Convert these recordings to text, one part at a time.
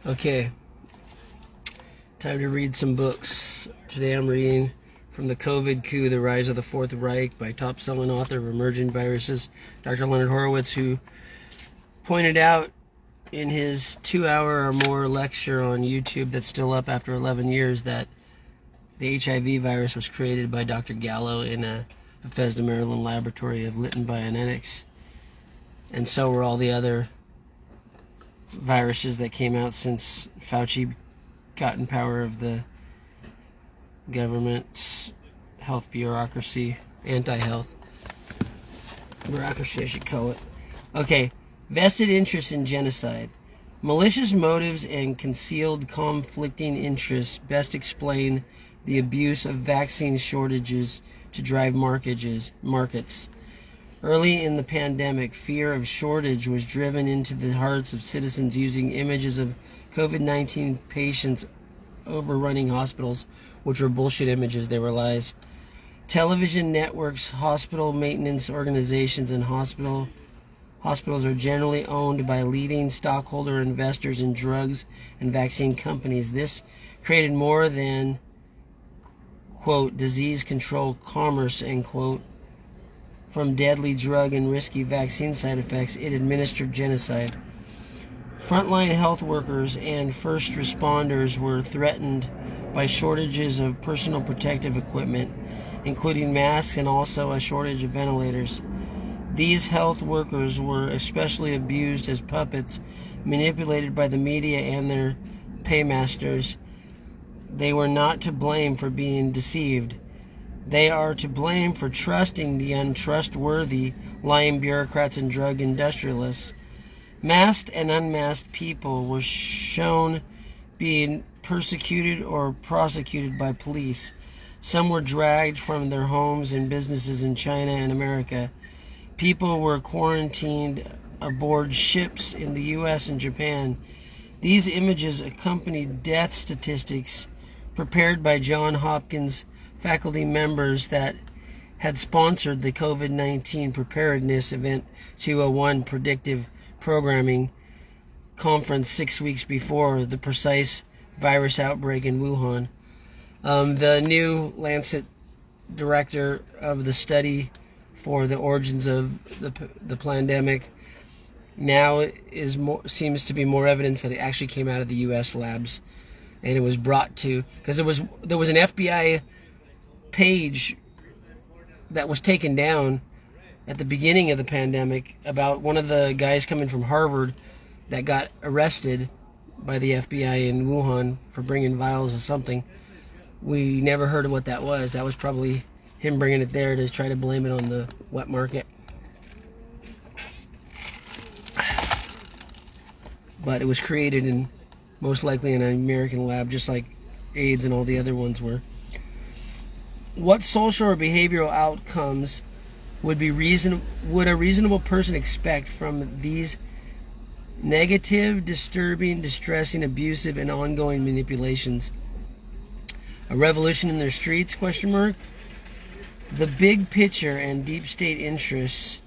Okay, time to read some books. Today I'm reading from the COVID Coup, The Rise of the Fourth Reich by top-selling author of Emerging Viruses, Dr. Leonard Horowitz, who pointed out in his 2-hour or more lecture on YouTube that's still up after 11 years that the HIV virus was created by Dr. Gallo in a Bethesda, Maryland laboratory of Lytton Bionetics. And so were all the other viruses that came out since Fauci got in power of the government's health bureaucracy, anti-health bureaucracy, I should call it. Okay, vested interest in genocide. Malicious motives and concealed conflicting interests best explain the abuse of vaccine shortages to drive markets. Early in the pandemic, fear of shortage was driven into the hearts of citizens using images of COVID-19 patients overrunning hospitals, which were bullshit images, they were lies. Television networks, hospital maintenance organizations, and hospitals are generally owned by leading stockholder investors in drugs and vaccine companies. This created more than, quote, disease control commerce, end quote. From deadly drug and risky vaccine side effects, it administered genocide. Frontline health workers and first responders were threatened by shortages of personal protective equipment, including masks and also a shortage of ventilators. These health workers were especially abused as puppets, manipulated by the media and their paymasters. They were not to blame for being deceived. They are to blame for trusting the untrustworthy, lying bureaucrats and drug industrialists. Masked and unmasked people were shown being persecuted or prosecuted by police. Some were dragged from their homes and businesses in China and America. People were quarantined aboard ships in the U.S. and Japan. These images accompanied death statistics prepared by Johns Hopkins faculty members that had sponsored the COVID-19 Preparedness Event 201 predictive programming conference 6 weeks before the precise virus outbreak in Wuhan. The new Lancet director of the study for the origins of the pandemic now seems to be more evidence that it actually came out of the U.S. labs, and it was brought to, because there was an FBI page that was taken down at the beginning of the pandemic about one of the guys coming from Harvard that got arrested by the FBI in Wuhan for bringing vials of something. We never heard of what that was. That was probably him bringing it there to try to blame it on the wet market. But it was created in, most likely, in an American lab, just like AIDS and all the other ones were. What social or behavioral outcomes would a reasonable person expect from these negative, disturbing, distressing, abusive, and ongoing manipulations? A revolution in their streets? Question mark. The big picture and deep state interests.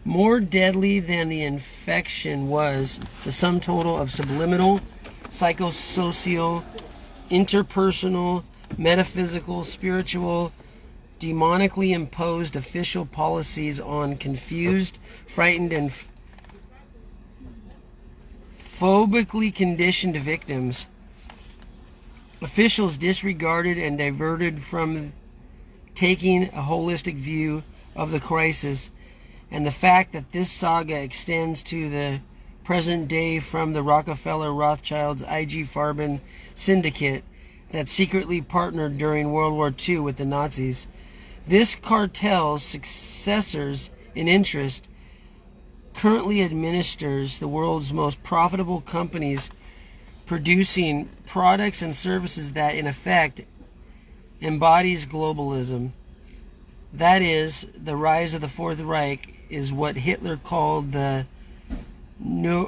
More deadly than the infection was the sum total of subliminal, psychosocial, interpersonal, metaphysical, spiritual, demonically imposed official policies on confused, frightened, and phobically conditioned victims. Officials disregarded and diverted from taking a holistic view of the crisis, and the fact that this saga extends to the present day from the Rockefeller Rothschilds IG Farben syndicate that secretly partnered during World War II with the Nazis. This cartel's successors in interest currently administers the world's most profitable companies, producing products and services that in effect embodies globalism. That is, the rise of the Fourth Reich is what Hitler called the Neuordnung.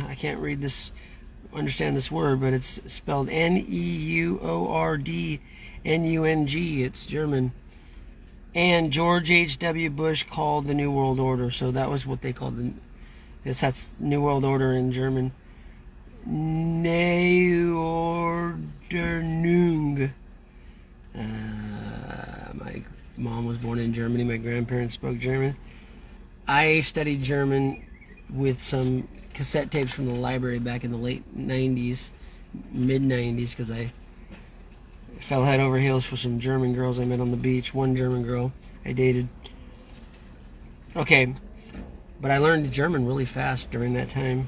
I can't understand this word, but it's spelled Neuordnung. It's German. And George H.W. Bush called the New World Order. So that was what they called That's New World Order in German. Neuordnung. My mom was born in Germany. My grandparents spoke German. I studied German with some cassette tapes from the library back in the late 90s, mid 90s, because I fell head over heels for some German girls I met on the beach. One German girl I dated. Okay, but I learned German really fast during that time.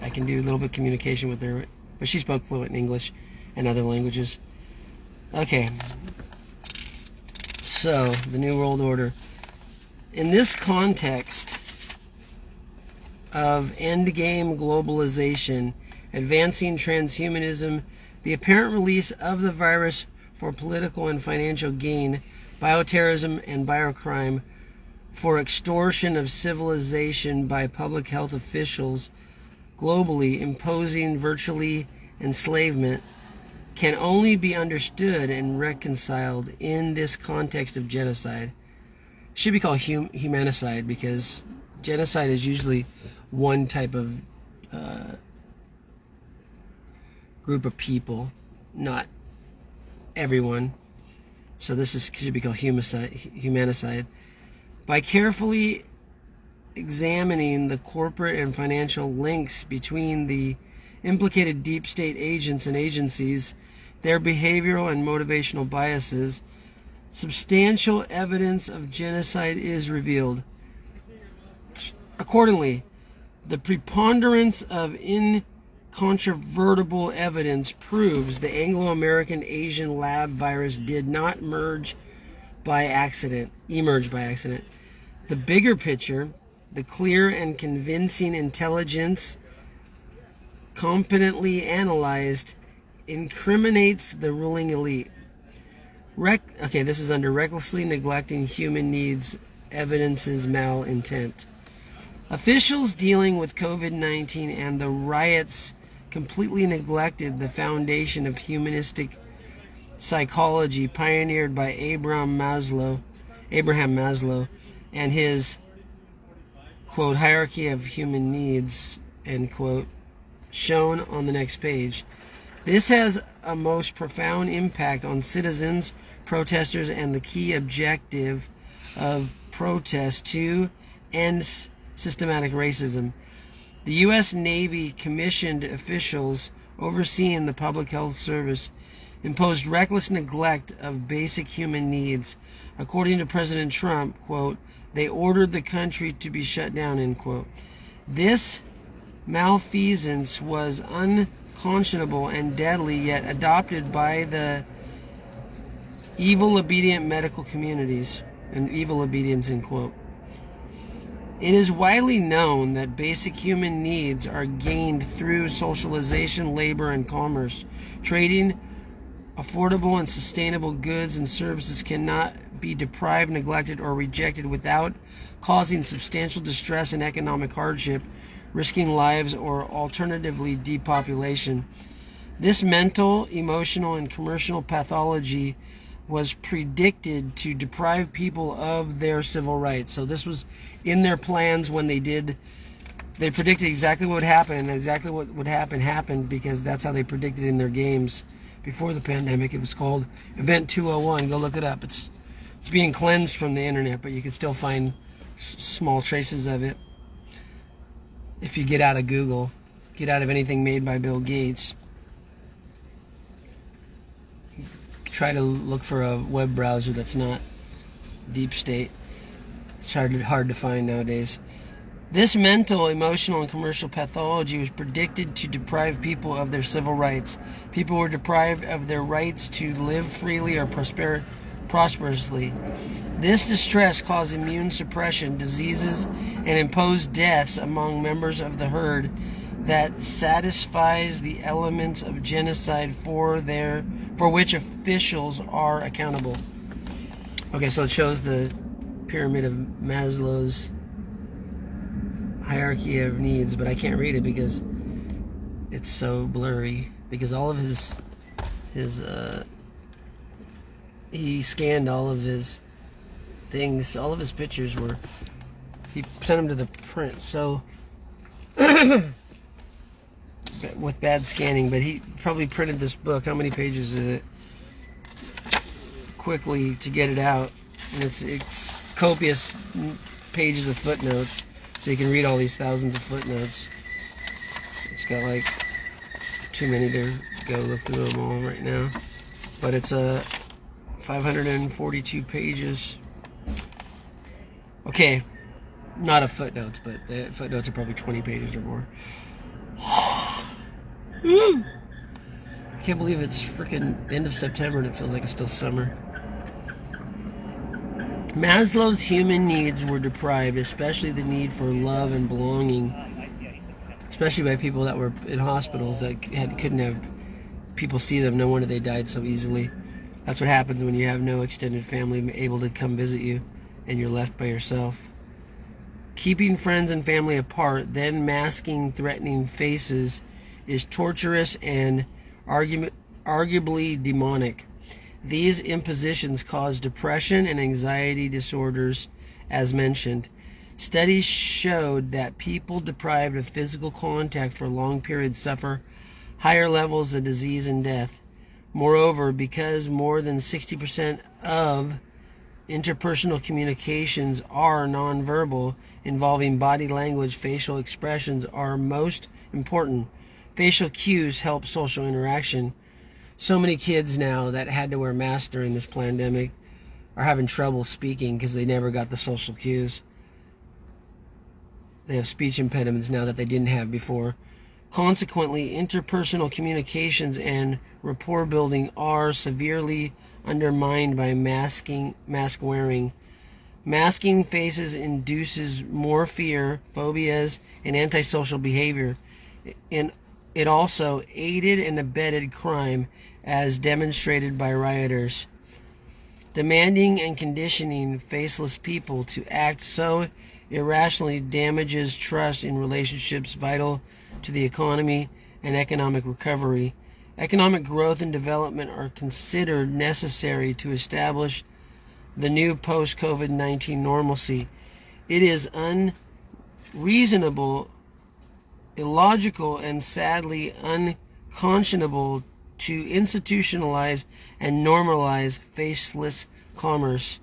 I can do a little bit of communication with her, but she spoke fluent in English and other languages. Okay, so the New World Order. In this context of endgame globalization, advancing transhumanism, the apparent release of the virus for political and financial gain, bioterrorism and biocrime, for extortion of civilization by public health officials globally imposing virtually enslavement, can only be understood and reconciled in this context of genocide. It should be called humanicide, because genocide is usually one type of group of people, not everyone. So this should be called humanicide. By carefully examining the corporate and financial links between the implicated deep state agents and agencies, their behavioral and motivational biases, substantial evidence of genocide is revealed. Accordingly, the preponderance of incontrovertible evidence proves the Anglo-American Asian lab virus did not emerge by accident. The bigger picture, the clear and convincing intelligence competently analyzed, incriminates the ruling elite. This is under recklessly neglecting human needs, evidences malintent. Officials dealing with COVID-19 and the riots completely neglected the foundation of humanistic psychology pioneered by Abraham Maslow, and his, quote, hierarchy of human needs, end quote, shown on the next page. This has a most profound impact on citizens, protesters, and the key objective of protest to end systematic racism. The U.S. Navy commissioned officials overseeing the public health service imposed reckless neglect of basic human needs. According to President Trump, quote, they ordered the country to be shut down, end quote. This malfeasance was unconscionable and deadly, yet adopted by the evil obedient medical communities, and evil obedience, end quote. It is widely known that basic human needs are gained through socialization, labor, and commerce. Trading affordable and sustainable goods and services cannot be deprived, neglected, or rejected without causing substantial distress and economic hardship, risking lives, or alternatively depopulation. This mental, emotional, and commercial pathology was predicted to deprive people of their civil rights. So this was in their plans when they predicted exactly what would happen, and exactly what would happen happened, because that's how they predicted in their games before the pandemic. It was called Event 201. Go look it up. It's being cleansed from the internet, but you can still find small traces of it if you get out of Google, get out of anything made by Bill Gates. Try to look for a web browser that's not deep state. It's hard to find nowadays. This mental, emotional, and commercial pathology was predicted to deprive people of their civil rights. People were deprived of their rights to live freely or prosperously. This distress caused immune suppression, diseases, and imposed deaths among members of the herd that satisfies the elements of genocide for which officials are accountable. Okay, so it shows the pyramid of Maslow's hierarchy of needs, but I can't read it because it's so blurry, because all of his he scanned all of his things, all of his pictures he sent them to the print. So with bad scanning, but he probably printed this book. How many pages is it? Quickly to get it out, and it's copious pages of footnotes, so you can read all these thousands of footnotes. It's got like too many to go look through them all right now, but it's 542 pages. Okay, not of footnotes, but the footnotes are probably 20 pages or more. I can't believe it's freaking end of September and it feels like it's still summer. Maslow's human needs were deprived, especially the need for love and belonging, especially by people that were in hospitals that couldn't have people see them. No wonder they died so easily. That's what happens when you have no extended family able to come visit you and you're left by yourself. Keeping friends and family apart, then masking threatening faces is torturous and arguably demonic. These impositions cause depression and anxiety disorders, as mentioned. Studies showed that people deprived of physical contact for long periods suffer higher levels of disease and death. Moreover, because more than 60% of interpersonal communications are nonverbal, involving body language, facial expressions are most important. Facial cues help social interaction. So many kids now that had to wear masks during this pandemic are having trouble speaking because they never got the social cues. They have speech impediments now that they didn't have before. Consequently, interpersonal communications and rapport building are severely undermined by mask wearing. Masking faces induces more fear, phobias, and antisocial behavior. And it also aided and abetted crime, as demonstrated by rioters. Demanding and conditioning faceless people to act so irrationally damages trust in relationships vital to the economy and economic recovery. Economic growth and development are considered necessary to establish the new post-COVID-19 normalcy. It is unreasonable, illogical, and sadly unconscionable to institutionalize and normalize faceless commerce.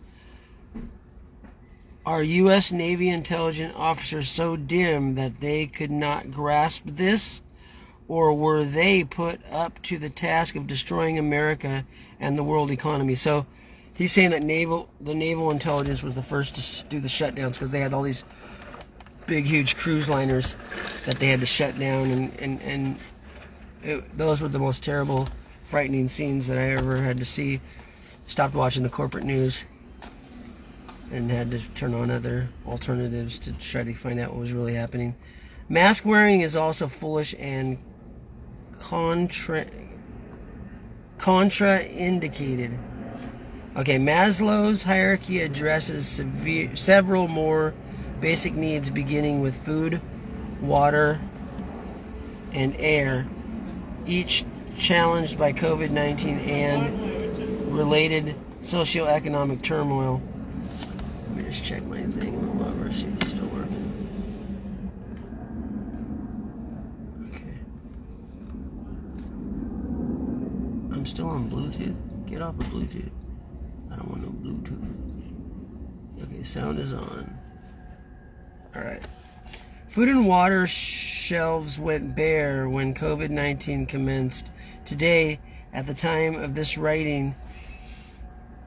Are U.S. Navy intelligence officers so dim that they could not grasp this? Or were they put up to the task of destroying America and the world economy? So he's saying that the naval intelligence was the first to do the shutdowns because they had all these big, huge cruise liners that they had to shut down, and those were the most terrible, frightening scenes that I ever had to see. Stopped watching the corporate news and had to turn on other alternatives to try to find out what was really happening. Mask wearing is also foolish and contraindicated. Okay, Maslow's hierarchy addresses several more basic needs, beginning with food, water, and air, each challenged by COVID-19 and related socioeconomic turmoil. Let me just check my thing over, see if it's still working. Okay. I'm still on Bluetooth. Get off of Bluetooth. I don't want no Bluetooth. Okay, sound is on. Alright. Food and water shelves went bare when COVID-19 commenced. Today, at the time of this writing,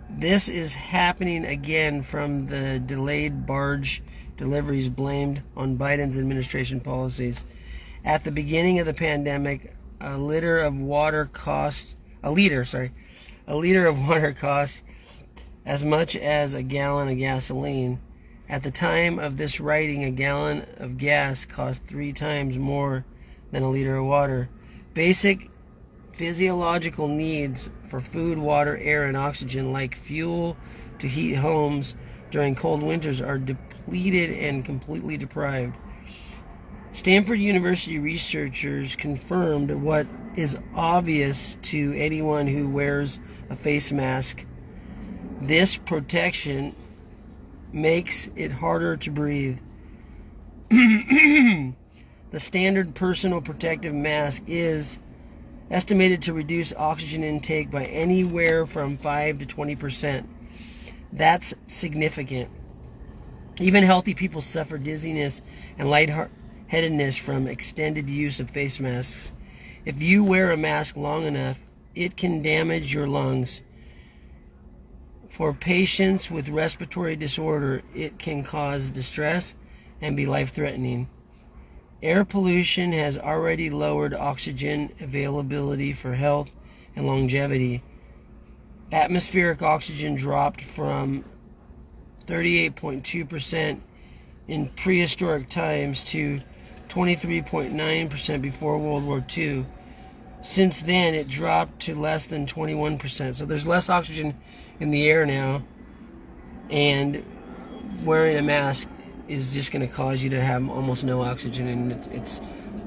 this is happening again from the delayed barge deliveries blamed on Biden's administration policies. At the beginning of the pandemic, a liter of water cost as much as a gallon of gasoline. At the time of this writing, a gallon of gas cost 3 times more than a liter of water. Basic physiological needs for food, water, air, and oxygen, like fuel to heat homes during cold winters, are depleted and completely deprived. Stanford University researchers confirmed what is obvious to anyone who wears a face mask. This protection makes it harder to breathe. The standard personal protective mask is estimated to reduce oxygen intake by anywhere from 5 to 20%. That's significant. Even healthy people suffer dizziness and lightheadedness from extended use of face masks. If you wear a mask long enough, it can damage your lungs. For patients with respiratory disorder, it can cause distress and be life-threatening. Air pollution has already lowered oxygen availability for health and longevity. Atmospheric oxygen dropped from 38.2% in prehistoric times to 23.9% before World War II. Since then, it dropped to less than 21%. So there's less oxygen in the air now, and wearing a mask is just going to cause you to have almost no oxygen, and it's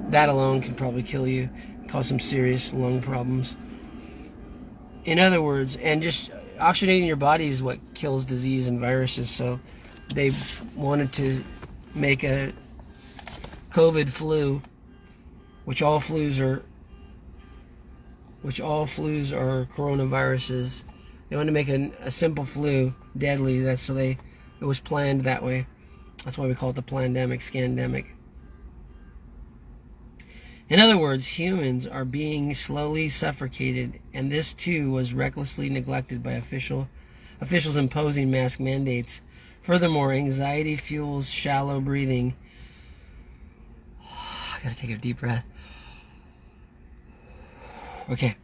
that alone can probably kill you, cause some serious lung problems. In other words, and just oxygenating your body is what kills disease and viruses. So they wanted to make a COVID flu, which all flus are coronaviruses. They wanted to make a simple flu deadly. It was planned that way. That's why we call it the pandemic, scandemic. In other words, humans are being slowly suffocated, and this too was recklessly neglected by officials imposing mask mandates. Furthermore, anxiety fuels shallow breathing. I gotta take a deep breath. Okay.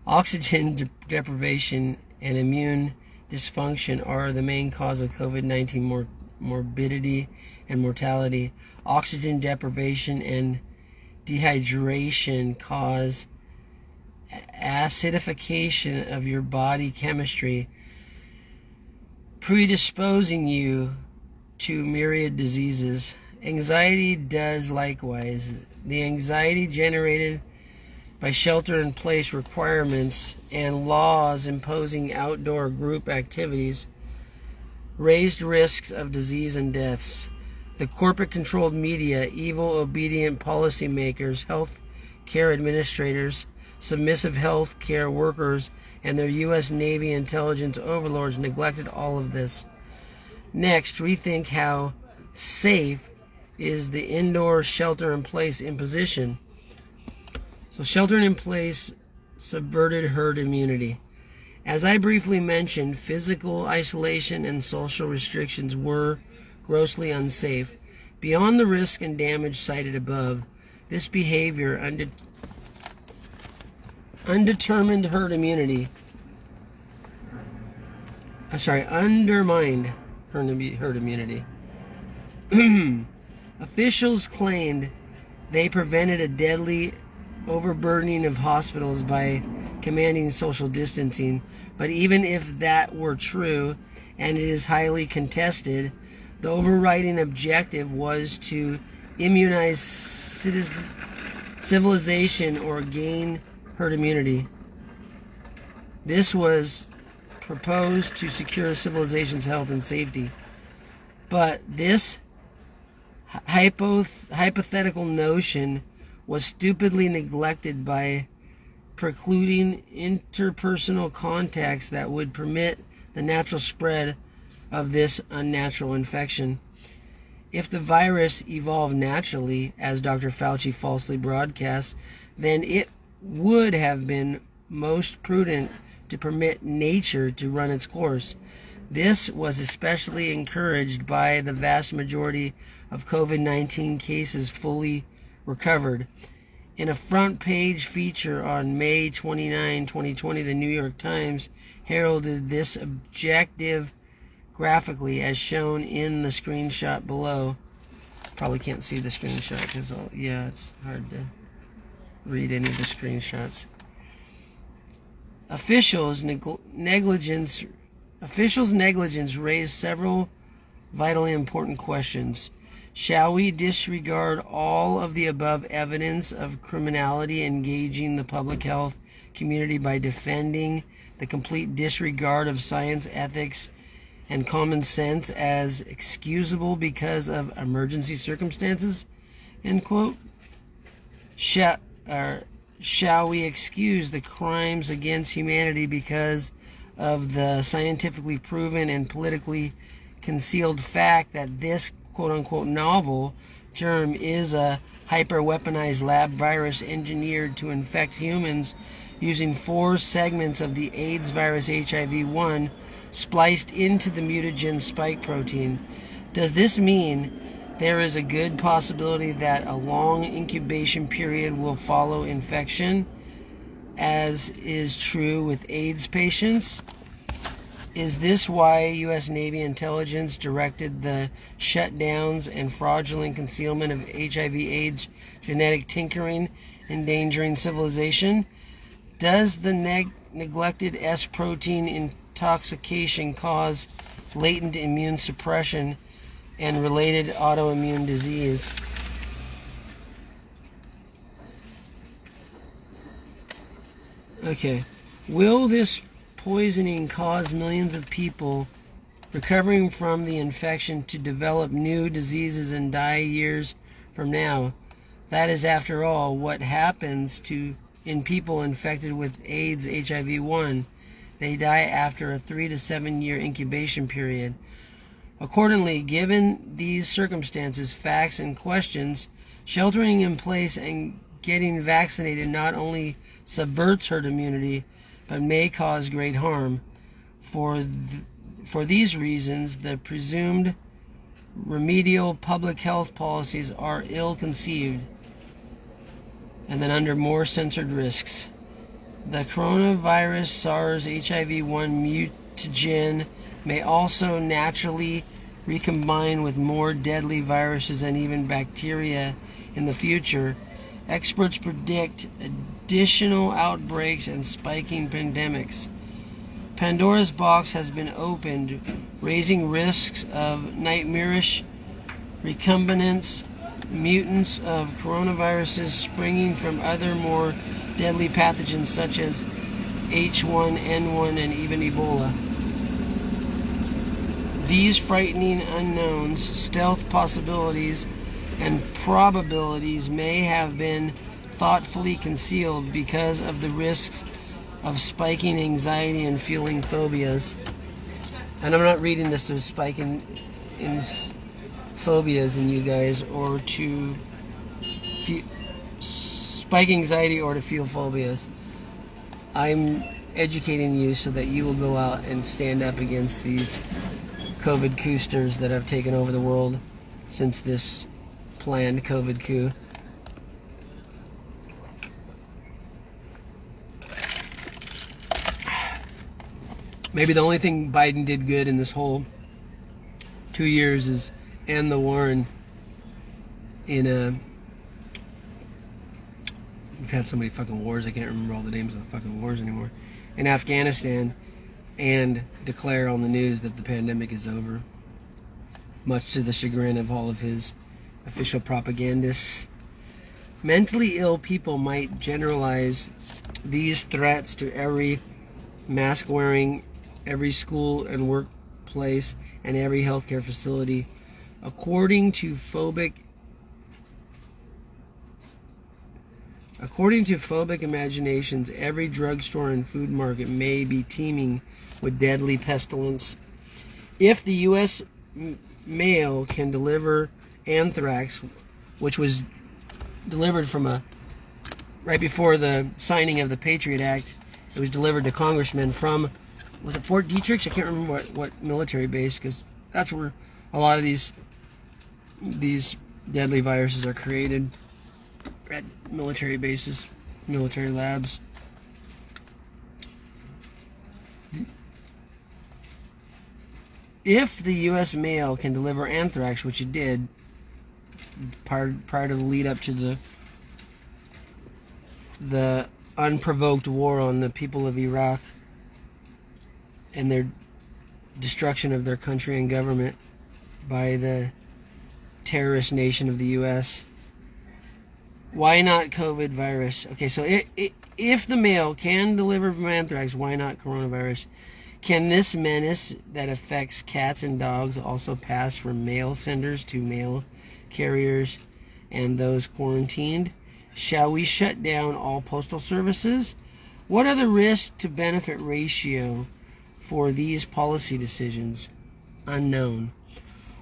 Oxygen deprivation and immune dysfunction are the main cause of COVID-19 morbidity and mortality. Oxygen deprivation and dehydration cause acidification of your body chemistry, predisposing you to myriad diseases. Anxiety does likewise. The anxiety generated by shelter-in-place requirements and laws imposing outdoor group activities raised risks of disease and deaths. The corporate-controlled media, evil, obedient policymakers, health care administrators, submissive health care workers, and their U.S. Navy intelligence overlords neglected all of this. Next, rethink how safe is the indoor shelter-in-place imposition. So sheltering in place subverted herd immunity. As I briefly mentioned, physical isolation and social restrictions were grossly unsafe. Beyond the risk and damage cited above, this behavior undermined herd immunity. Officials claimed they prevented a deadly overburdening of hospitals by commanding social distancing, but even if that were true, and it is highly contested, the overriding objective was to immunize civilization or gain herd immunity. This was proposed to secure civilization's health and safety, but this hypothetical notion was stupidly neglected by precluding interpersonal contacts that would permit the natural spread of this unnatural infection. If the virus evolved naturally, as Dr. Fauci falsely broadcasts, then it would have been most prudent to permit nature to run its course. This was especially encouraged by the vast majority of COVID-19 cases fully recovered. In a front-page feature on May 29, 2020, the New York Times heralded this objective graphically as shown in the screenshot below. Probably can't see the screenshot because, it's hard to read any of the screenshots. Officials' negligence raised several vitally important questions. Shall we disregard all of the above evidence of criminality engaging the public health community by defending the complete disregard of science, ethics, and common sense as excusable because of emergency circumstances? end quote. Shall we excuse the crimes against humanity because of the scientifically proven and politically concealed fact that this quote-unquote novel germ is a hyper-weaponized lab virus engineered to infect humans using 4 segments of the AIDS virus HIV-1 spliced into the mutagen spike protein? Does this mean there is a good possibility that a long incubation period will follow infection, as is true with AIDS patients? Is this why U.S. Navy intelligence directed the shutdowns and fraudulent concealment of HIV/AIDS genetic tinkering, endangering civilization? Does the neglected S protein intoxication cause latent immune suppression and related autoimmune disease? Okay. Will this poisoning cause millions of people recovering from the infection to develop new diseases and die years from now? That is, after all, what happens in people infected with AIDS HIV-1. They die after a 3 to 7 year incubation period. Accordingly, given these circumstances, facts, and questions, sheltering in place and getting vaccinated not only subverts herd immunity, but may cause great harm. For these reasons, the presumed remedial public health policies are ill-conceived and then under more censored risks. The coronavirus SARS-CoV-1 mutagen may also naturally recombine with more deadly viruses and even bacteria in the future. Experts predict additional outbreaks and spiking pandemics. Pandora's box has been opened, raising risks of nightmarish recombinants, mutants of coronaviruses springing from other more deadly pathogens such as H1N1 and even Ebola. These frightening unknowns, stealth possibilities, and probabilities may have been thoughtfully concealed because of the risks of spiking anxiety and fueling phobias. And I'm not reading this to spike in phobias in you guys, or to spike anxiety or to fuel phobias. I'm educating you so that you will go out and stand up against these COVID coosters that have taken over the world since this planned COVID coup. Maybe the only thing Biden did good in this whole 2 years is end the war we've had so many fucking wars, I can't remember all the names of the fucking wars anymore, in Afghanistan, and declare on the news that the pandemic is over, much to the chagrin of all of his official propagandists. Mentally ill people might generalize these threats to every mask wearing, every school and workplace, and every healthcare facility. According to phobic imaginations, every drugstore and food market may be teeming with deadly pestilence. If the U.S. mail can deliver anthrax, which was delivered right before the signing of the Patriot Act, it was delivered to congressmen from, was it Fort Detrick? I can't remember what military base, because that's where a lot of these deadly viruses are created, at military bases, military labs. If the U.S. mail can deliver anthrax, which it did prior to the lead up to the unprovoked war on the people of Iraq and their destruction of their country and government by the terrorist nation of the U.S., why not COVID virus? Okay, so if the mail can deliver from anthrax, why not coronavirus? Can this menace that affects cats and dogs also pass from mail senders to mail carriers and those quarantined? Shall we shut down all postal services? What are the risk to benefit ratio for these policy decisions? Unknown.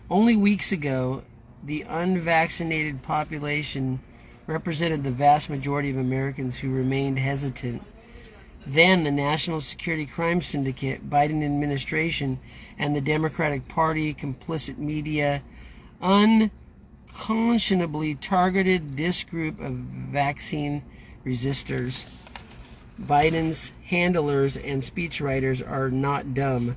Only weeks ago, the unvaccinated population represented the vast majority of Americans who remained hesitant. Then the National Security Crime Syndicate, Biden administration, and the Democratic Party, complicit media, unconscionably targeted this group of vaccine resistors. Biden's handlers and speechwriters are not dumb.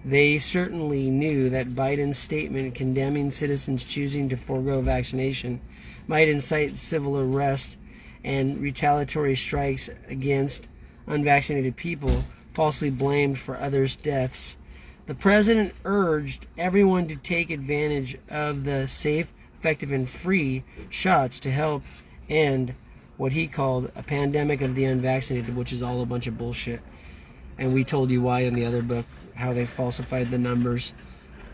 They certainly knew that Biden's statement condemning citizens choosing to forego vaccination might incite civil arrest and retaliatory strikes against unvaccinated people, falsely blamed for others' deaths. The president urged everyone to take advantage of the safe, effective, and free shots to help end what he called a pandemic of the unvaccinated, which is all a bunch of bullshit. And we told you why in the other book, how they falsified the numbers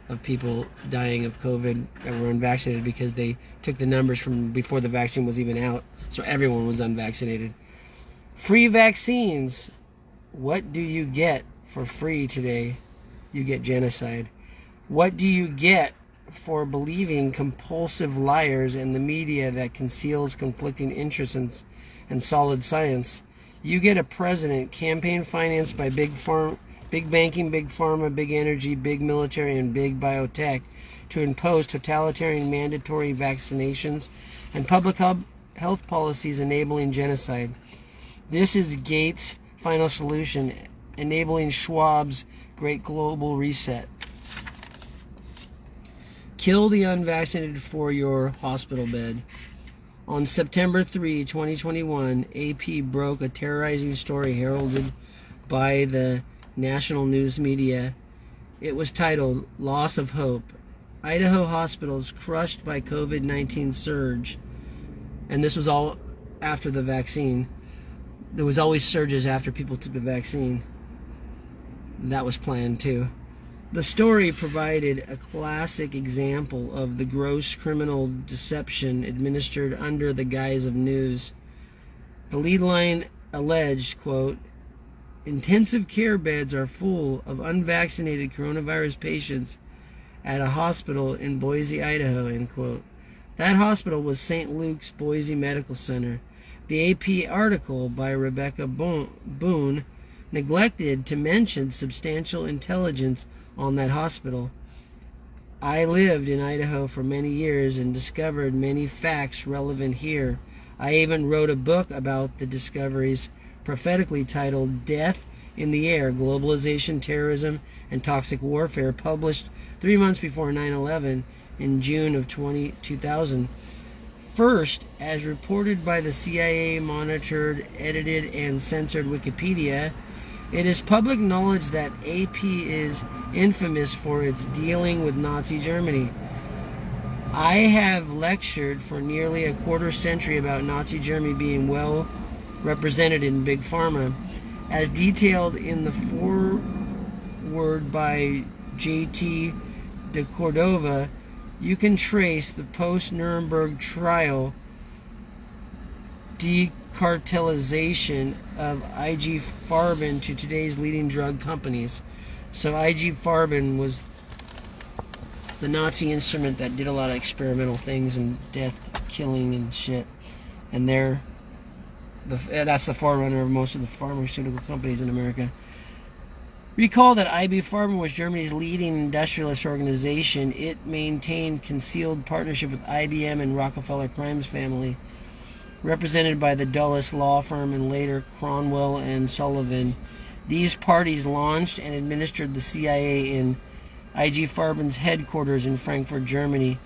of people dying of COVID that were unvaccinated because they took the numbers from before the vaccine was even out, so everyone was unvaccinated. Free vaccines. What do you get for free today? You get genocide. What do you get for believing compulsive liars and the media that conceals conflicting interests and solid science? You get a president campaign financed by big banking, big pharma, big energy, big military, and big biotech to impose totalitarian mandatory vaccinations and public health policies enabling genocide. This is Gates' final solution, enabling Schwab's great global reset. Kill the unvaccinated for your hospital bed. On September 3, 2021, AP broke a terrorizing story heralded by the national news media. It was titled, "Loss of Hope. Idaho hospitals crushed by COVID-19 surge." And this was all after the vaccine. There was always surges after people took the vaccine. That was planned too. The story provided a classic example of the gross criminal deception administered under the guise of news. The lead line alleged, quote, "Intensive care beds are full of unvaccinated coronavirus patients at a hospital in Boise, Idaho," end quote. That hospital was St. Luke's Boise Medical Center. The AP article by Rebecca Boone neglected to mention substantial intelligence on that hospital. I lived in Idaho for many years and discovered many facts relevant here. I even wrote a book about the discoveries, prophetically titled "Death in the Air, Globalization, Terrorism, and Toxic Warfare," published 3 months before 9/11 in June of 2000. First, as reported by the CIA monitored, edited, and censored Wikipedia, it is public knowledge that AP is infamous for its dealing with Nazi Germany. I have lectured for nearly a quarter century about Nazi Germany being well represented in Big Pharma. As detailed in the foreword by J.T. de Cordova, you can trace the post-Nuremberg trial decartelization of IG Farben to today's leading drug companies. So IG Farben was the Nazi instrument that did a lot of experimental things and death, killing, and shit. And that's the forerunner of most of the pharmaceutical companies in America. Recall that IB Farben was Germany's leading industrialist organization. It maintained concealed partnership with IBM and Rockefeller crimes family, represented by the Dulles law firm and later Cromwell and Sullivan. These parties launched and administered the CIA in IG Farben's headquarters in Frankfurt, Germany.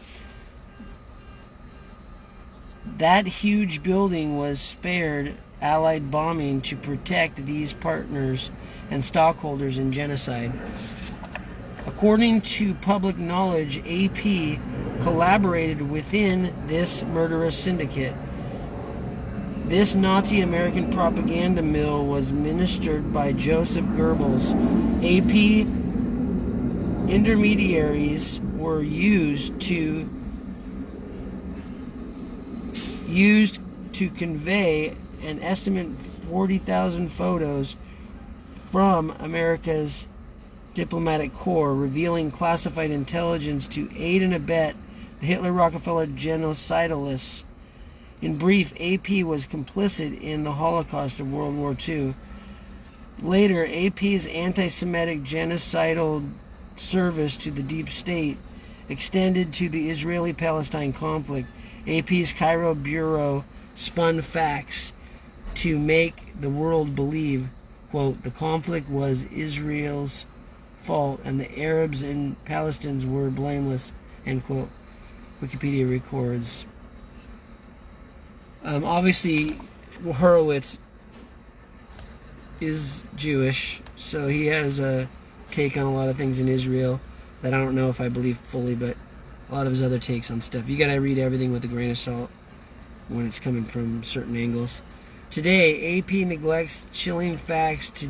That huge building was spared Allied bombing to protect these partners and stockholders in genocide. According to public knowledge, AP collaborated within this murderous syndicate. This Nazi American propaganda mill was ministered by Joseph Goebbels. AP intermediaries were used to used to convey an estimate 40,000 photos from America's diplomatic corps, revealing classified intelligence to aid and abet the Hitler-Rockefeller genocidalists. In brief, AP was complicit in the Holocaust of World War II. Later, AP's anti-Semitic genocidal service to the deep state extended to the Israeli-Palestine conflict. AP's Cairo bureau spun facts to make the world believe, quote, the conflict was Israel's fault and the Arabs and Palestinians were blameless, end quote. Wikipedia records. Obviously, Horowitz is Jewish, so he has a take on a lot of things in Israel that I don't know if I believe fully, but a lot of his other takes on stuff. You gotta read everything with a grain of salt when it's coming from certain angles. Today, AP neglects chilling facts to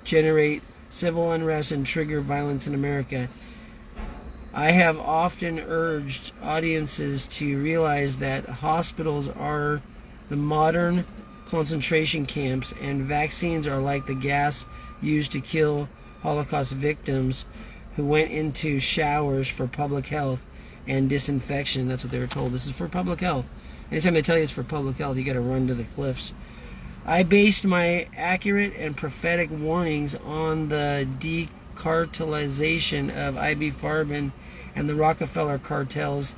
generate civil unrest and trigger violence in America. I have often urged audiences to realize that hospitals are the modern concentration camps and vaccines are like the gas used to kill Holocaust victims who went into showers for public health and disinfection. That's what they were told. This is for public health. Anytime they tell you it's for public health, you got to run to the cliffs. I based my accurate and prophetic warnings on the decartelization of IB Farben and the Rockefeller cartel's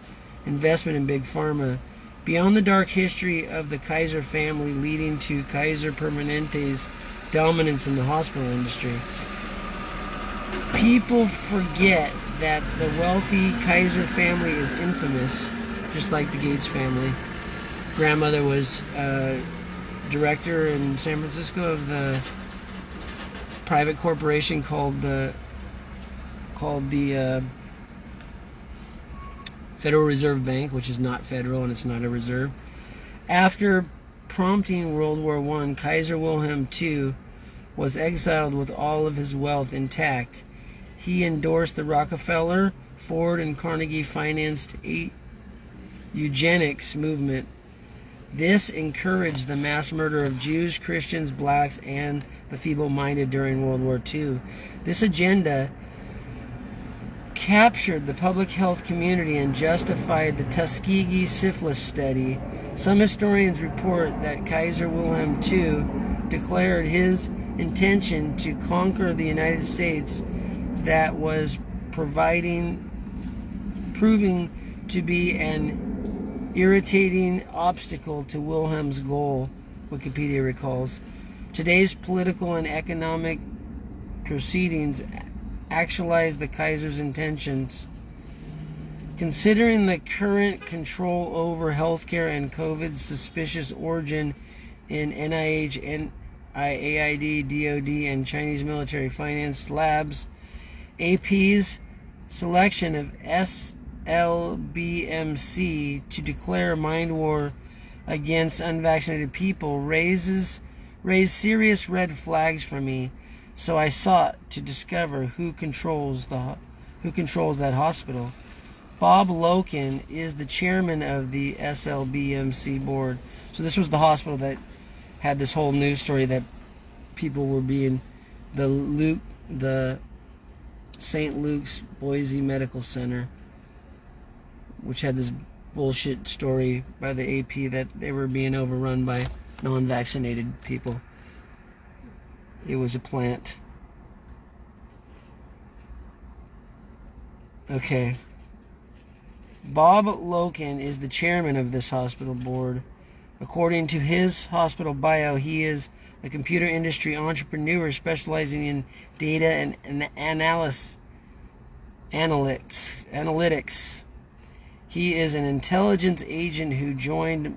investment in Big Pharma. Beyond the dark history of the Kaiser family leading to Kaiser Permanente's dominance in the hospital industry, people forget that the wealthy Kaiser family is infamous, just like the Gates family. Grandmother was director in San Francisco of the private corporation called the Federal Reserve Bank, which is not federal and it's not a reserve. After prompting World War I, Kaiser Wilhelm II was exiled with all of his wealth intact. He endorsed the Rockefeller, Ford, and Carnegie-financed eugenics movement. This encouraged the mass murder of Jews, Christians, blacks, and the feeble-minded during World War II. This agenda captured the public health community and justified the Tuskegee syphilis study. Some historians report that Kaiser Wilhelm II declared his intention to conquer the United States that was proving to be an irritating obstacle to Wilhelm's goal, Wikipedia recalls. Today's political and economic proceedings actualize the Kaiser's intentions. Considering the current control over healthcare and COVID's suspicious origin in NIH, NIAID, DOD, and Chinese military financed labs, AP's selection of SLBMC to declare mind war against unvaccinated people raised serious red flags for me. So I sought to discover who controls that hospital. Bob Loken is the chairman of the SLBMC board. So this was the hospital that had this whole news story that people were being the St. Luke's Boise Medical Center, which had this bullshit story by the AP that they were being overrun by non-vaccinated people. It was a plant. Okay. Bob Loken is the chairman of this hospital board. According to his hospital bio, he is a computer industry entrepreneur specializing in data and analytics. He is an intelligence agent who joined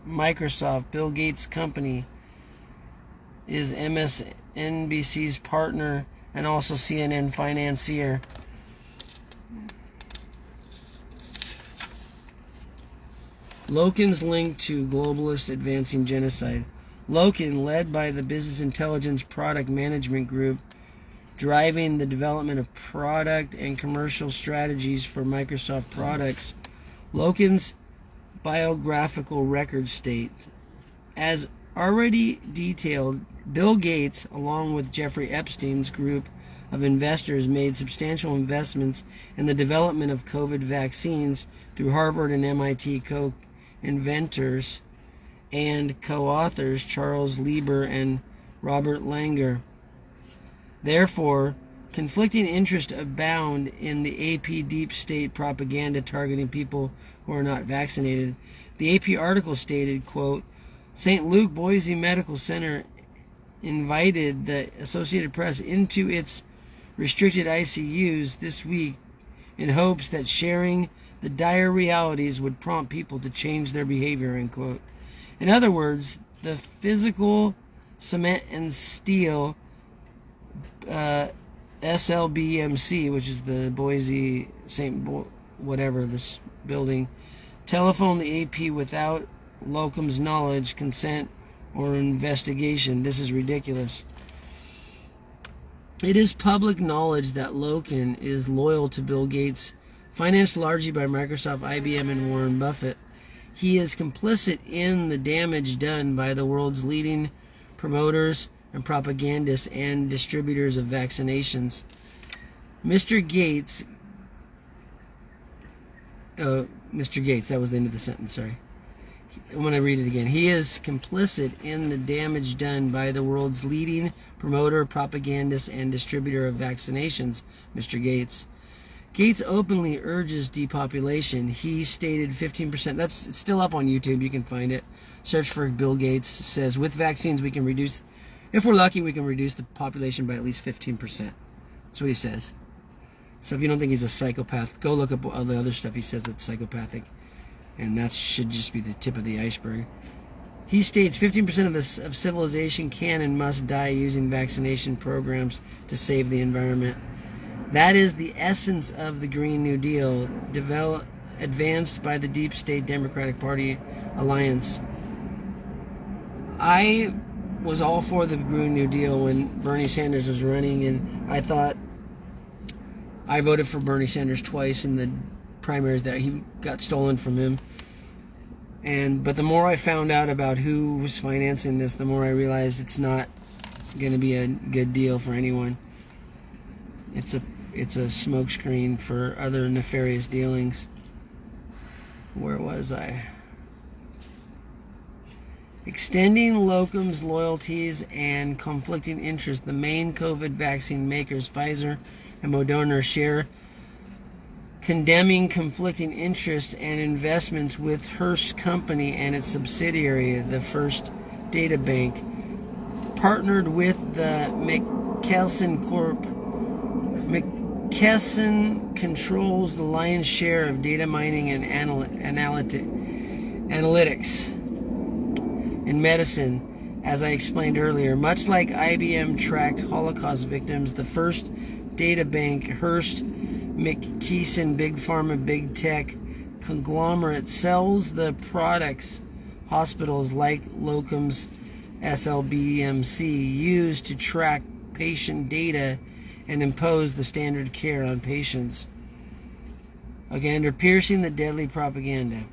Microsoft, Bill Gates' company, is MSNBC's partner, and also CNN financier. Loken's link to globalists advancing genocide. Loken, led by the Business Intelligence Product Management Group, driving the development of product and commercial strategies for Microsoft products. Loken's biographical record states. As already detailed, Bill Gates, along with Jeffrey Epstein's group of investors, made substantial investments in the development of COVID vaccines through Harvard and MIT co-inventors and co-authors Charles Lieber and Robert Langer. Therefore, conflicting interests abound in the AP deep state propaganda targeting people who are not vaccinated. The AP article stated, quote, St. Luke Boise Medical Center invited the Associated Press into its restricted ICUs this week in hopes that sharing the dire realities would prompt people to change their behavior, end quote. In other words, the physical cement and steel SLBMC, which is the Boise whatever, this building, telephoned the AP without locum's knowledge, consent, or investigation. This is ridiculous. It is public knowledge that Loken is loyal to Bill Gates, financed largely by Microsoft, IBM, and Warren Buffett. He is complicit in the damage done by the world's leading promoters and propagandists and distributors of vaccinations. Mr. Gates, that was the end of the sentence, sorry. I'm going to read it again. He is complicit in the damage done by the world's leading promoter, propagandist, and distributor of vaccinations, Mr. Gates. Gates openly urges depopulation. He stated 15%. It's still up on YouTube. You can find it. Search for Bill Gates. Says, with vaccines, we can reduce, if we're lucky, we can reduce the population by at least 15%. That's what he says. So if you don't think he's a psychopath, go look up all the other stuff he says that's psychopathic. And that should just be the tip of the iceberg. He states 15% of civilization can and must die using vaccination programs to save the environment. That is the essence of the Green New Deal, advanced by the deep state Democratic Party alliance. I was all for the Green New Deal when Bernie Sanders was running, and I thought I voted for Bernie Sanders twice in the primaries that he got stolen from him. But the more I found out about who was financing this, the more I realized it's not going to be a good deal for anyone. It's a smokescreen for other nefarious dealings. Where was I? Extending locums, loyalties, and conflicting interests. The main COVID vaccine makers, Pfizer and Moderna, share condemning conflicting interests and investments with Hearst Company and its subsidiary, the First Data Bank, partnered with the McKesson Corp. McKesson controls the lion's share of data mining and analytics in medicine, as I explained earlier. Much like IBM tracked Holocaust victims, the First Data Bank, Hearst, McKesson, Big Pharma, Big Tech conglomerate sells the products hospitals like locums SLBMC use to track patient data and impose the standard care on patients. Again, they're piercing the deadly propaganda.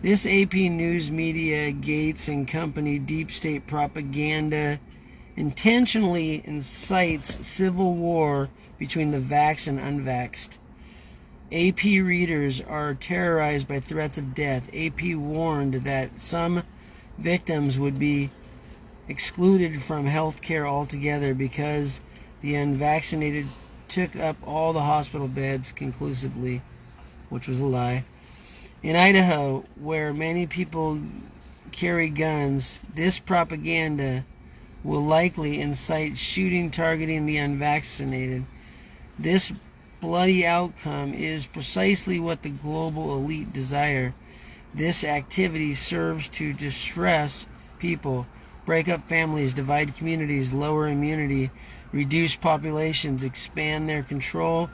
This AP News Media, Gates and Company deep state propaganda intentionally incites civil war between the vaxxed and unvaxxed. AP readers are terrorized by threats of death. AP warned that some victims would be excluded from health care altogether because the unvaccinated took up all the hospital beds conclusively, which was a lie. In Idaho, where many people carry guns, this propaganda will likely incite shooting targeting the unvaccinated. This bloody outcome is precisely what the global elite desire. This activity serves to distress people, break up families, divide communities, lower immunity, reduce populations, expand their control,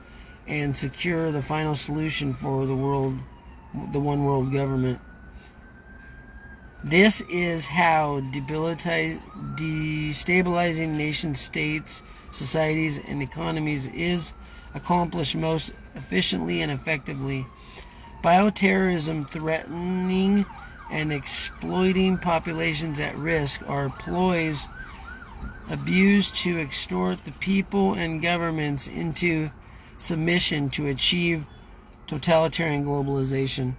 and secure the final solution for the one world government. This is how destabilizing nation states, societies, and economies is accomplished most efficiently and effectively. Bioterrorism threatening and exploiting populations at risk are ploys abused to extort the people and governments into submission to achieve totalitarian globalization.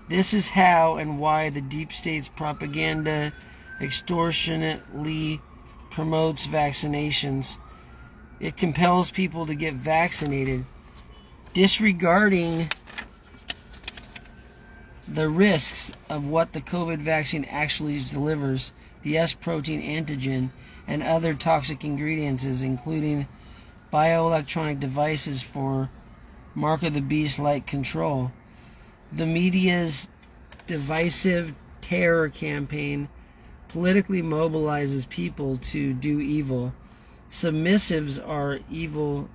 This is how and why the deep state's propaganda extortionately promotes vaccinations. It compels people to get vaccinated, disregarding the risks of what the COVID vaccine actually delivers, the S protein antigen, and other toxic ingredients, including bioelectronic devices for mark of the beast-like control. The media's divisive terror campaign politically mobilizes people to do evil. Submissives are evil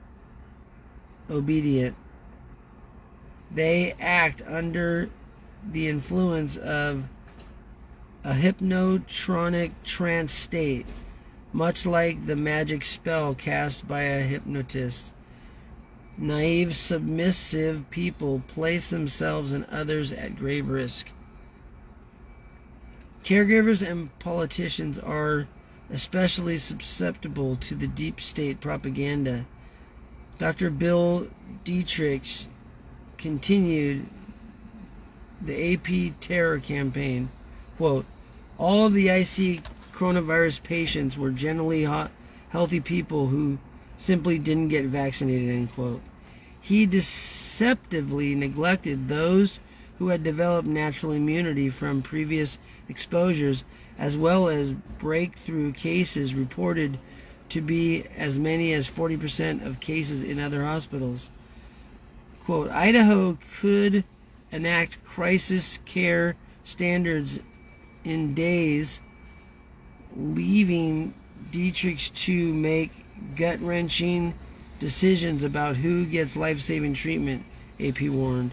obedient. They act under the influence of a hypnotronic trance state, much like the magic spell cast by a hypnotist. Naive, submissive people place themselves and others at grave risk. Caregivers and politicians are especially susceptible to the deep state propaganda. Dr. Bill Dietrich continued the AP terror campaign. Quote, all of the IC coronavirus patients were generally healthy people who simply didn't get vaccinated, end quote. He deceptively neglected those who had developed natural immunity from previous exposures, as well as breakthrough cases reported to be as many as 40% of cases in other hospitals. Quote, Idaho could enact crisis care standards in days, leaving Dietrich to make gut-wrenching decisions about who gets life-saving treatment, AP warned.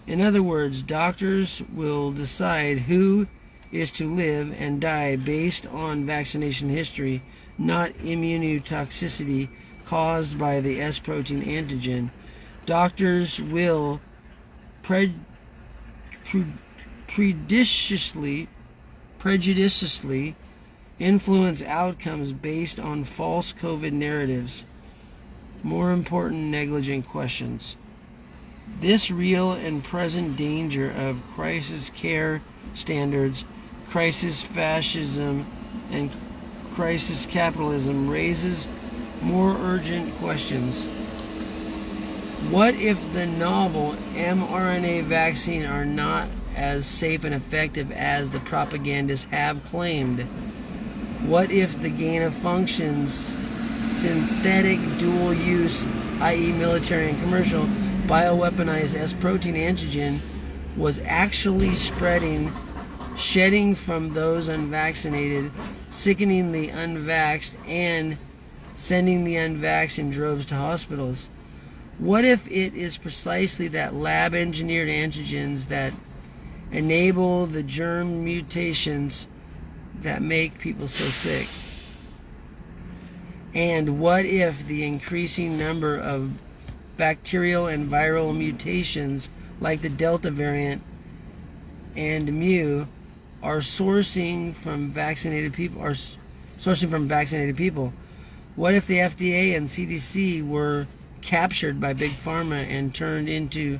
In other words, doctors will decide who is to live and die based on vaccination history, not immunotoxicity caused by the S protein antigen. Doctors will prejudiciously influence outcomes based on false COVID narratives. More important, negligent questions. This real and present danger of crisis care standards, crisis fascism, and crisis capitalism raises more urgent questions. What if the novel mRNA vaccine are not as safe and effective as the propagandists have claimed? What if the gain-of-function synthetic dual-use, i.e. military and commercial, bioweaponized S protein antigen was actually shedding from those unvaccinated, sickening the unvaxxed, and sending the unvaxxed in droves to hospitals? What if it is precisely that lab-engineered antigens that enable the germ mutations that make people so sick? And what if the increasing number of bacterial and viral mutations like the Delta variant and Mu are sourcing from vaccinated people? What if the FDA and CDC were captured by Big Pharma and turned into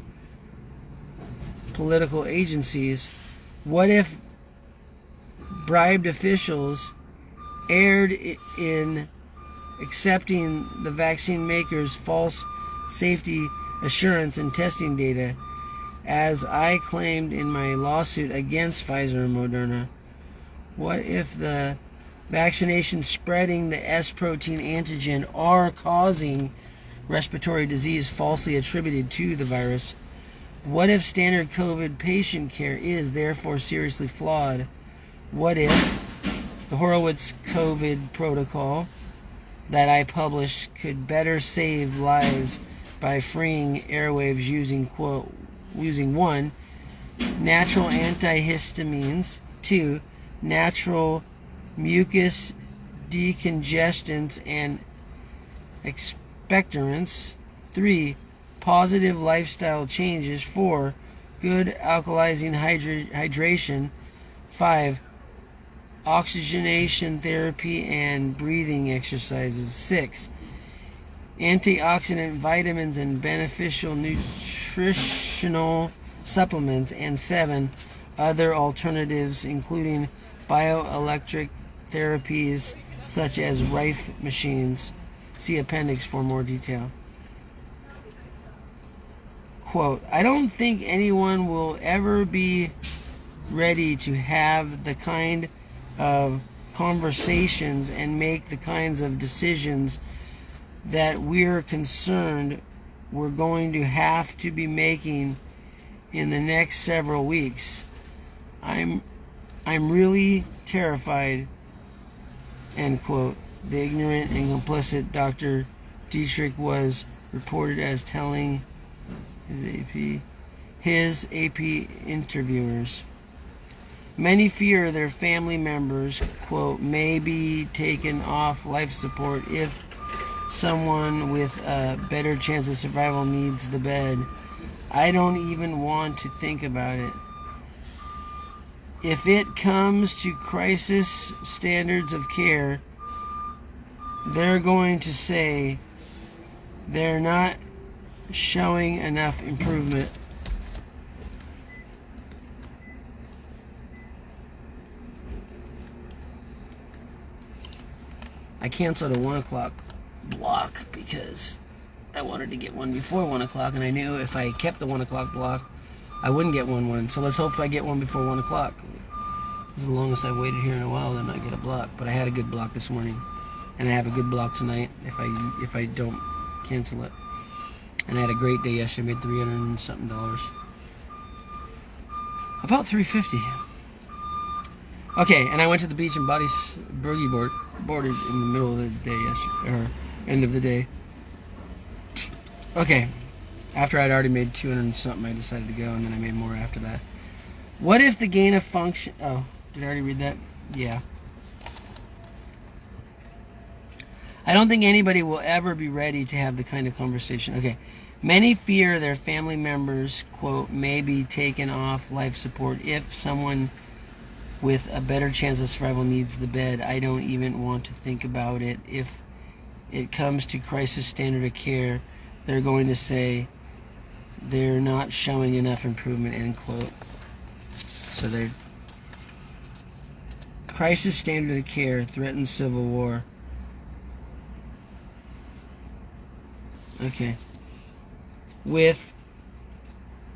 political agencies? What if bribed officials erred in accepting the vaccine makers' false safety assurance and testing data, as I claimed in my lawsuit against Pfizer and Moderna? What if the vaccinations spreading the S protein antigen are causing respiratory disease falsely attributed to the virus? What if standard COVID patient care is therefore seriously flawed? What if the Horowitz COVID protocol that I published could better save lives by freeing airwaves using, quote, using 1, natural antihistamines, 2, natural mucus decongestants and expectorants, 3, positive lifestyle changes. 4. Good alkalizing hydration. 5. Oxygenation therapy and breathing exercises. 6. Antioxidant vitamins and beneficial nutritional supplements. And 7. Other alternatives, including bioelectric therapies such as Reich machines. See appendix for more detail. Quote, I don't think anyone will ever be ready to have the kind of conversations and make the kinds of decisions that we're concerned we're going to have to be making in the next several weeks. I'm really terrified, end quote. The ignorant and complicit Dr. Dietrich was reported as telling his AP interviewers. Many fear their family members, quote, may be taken off life support if someone with a better chance of survival needs the bed. I don't even want to think about it. If it comes to crisis standards of care, they're going to say they're not showing enough improvement. I canceled a 1 o'clock block because I wanted to get one before 1 o'clock, and I knew if I kept the 1 o'clock block, I wouldn't get one. So let's hope I get one before 1 o'clock. This is the longest I've waited here in a while to not get a block, but I had a good block this morning, and I have a good block tonight if I don't cancel it. And I had a great day yesterday. I made $300 and something. About $350. Okay, and I went to the beach and boogie boarded in the middle of the day yesterday, or end of the day. Okay, after I'd already made 200 and something, I decided to go, and then I made more after that. What if the gain of function? Oh, did I already read that? Yeah. I don't think anybody will ever be ready to have the kind of conversation. Okay. Many fear their family members, quote, may be taken off life support if someone with a better chance of survival needs the bed. I don't even want to think about it. If it comes to crisis standard of care, they're going to say they're not showing enough improvement, end quote. So they're crisis standard of care threatens civil war. Okay. With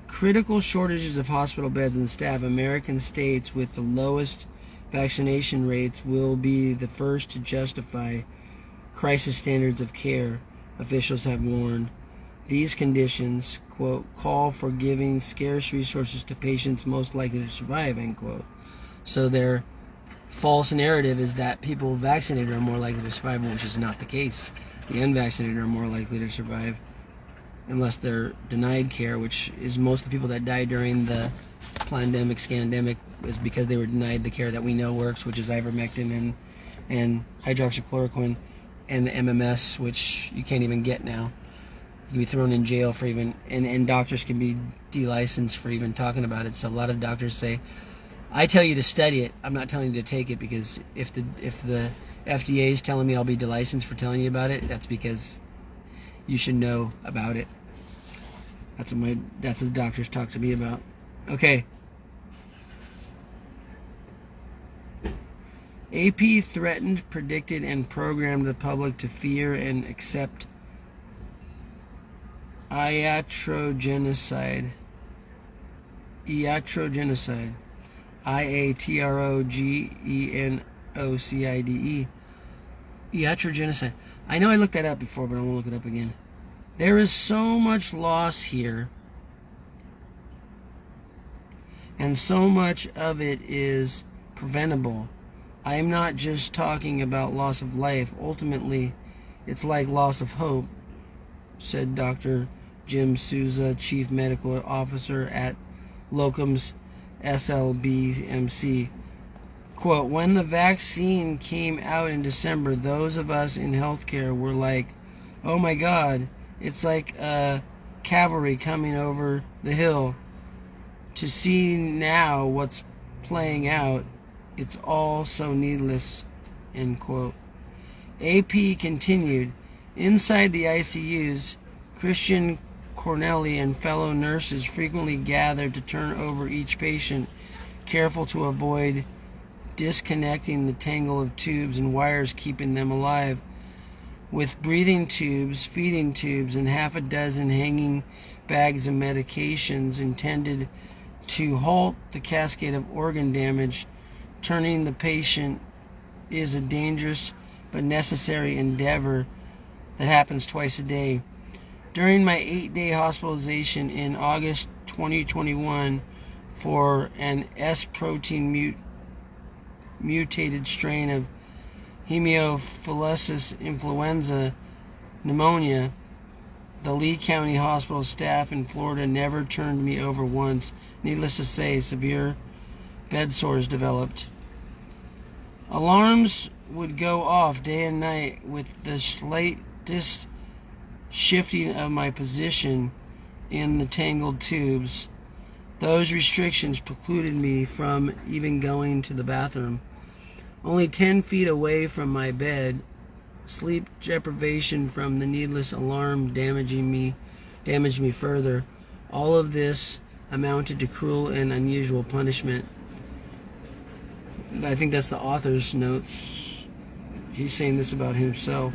critical shortages of hospital beds and staff, American states with the lowest vaccination rates will be the first to justify crisis standards of care, officials have warned. These conditions, quote, call for giving scarce resources to patients most likely to survive, end quote. So their false narrative is that people vaccinated are more likely to survive, which is not the case. The unvaccinated are more likely to survive unless they're denied care, which is most of the people that died during the pandemic, scandemic, is because they were denied the care that we know works, which is ivermectin and hydroxychloroquine and MMS, which you can't even get now. You can be thrown in jail for even, and doctors can be delicensed for even talking about it. So a lot of doctors say, I tell you to study it, I'm not telling you to take it, because if the FDA is telling me I'll be delicensed for telling you about it, that's because you should know about it. That's what doctors talk to me about. Okay. AP threatened, predicted, and programmed the public to fear and accept iatrogenocide. Iatrogenocide. IATROGENOCIDE. Iatrogenocide. I know I looked that up before, but I won't look it up again. There is so much loss here, and so much of it is preventable. I am not just talking about loss of life. Ultimately, it's like loss of hope, said Dr. Jim Souza, Chief Medical Officer at Locum's SLBMC. Quote, when the vaccine came out in December, those of us in healthcare were like, oh my God, it's like a cavalry coming over the hill. To see now what's playing out, it's all so needless," end quote. AP continued, "Inside the ICUs, Christian Corneli and fellow nurses frequently gathered to turn over each patient, careful to avoid disconnecting the tangle of tubes and wires keeping them alive. With breathing tubes, feeding tubes, and half a dozen hanging bags of medications intended to halt the cascade of organ damage, turning the patient is a dangerous but necessary endeavor that happens twice a day. During my 8-day hospitalization in August 2021 for an S-protein mutated strain of Haemophilus influenza pneumonia, the Lee County Hospital staff in Florida never turned me over once. Needless to say, severe bed sores developed. Alarms would go off day and night with the slightest shifting of my position in the tangled tubes. Those restrictions precluded me from even going to the bathroom. Only 10 feet away from my bed, sleep deprivation from the needless alarm damaged me further. All of this amounted to cruel and unusual punishment." I think that's the author's notes. He's saying this about himself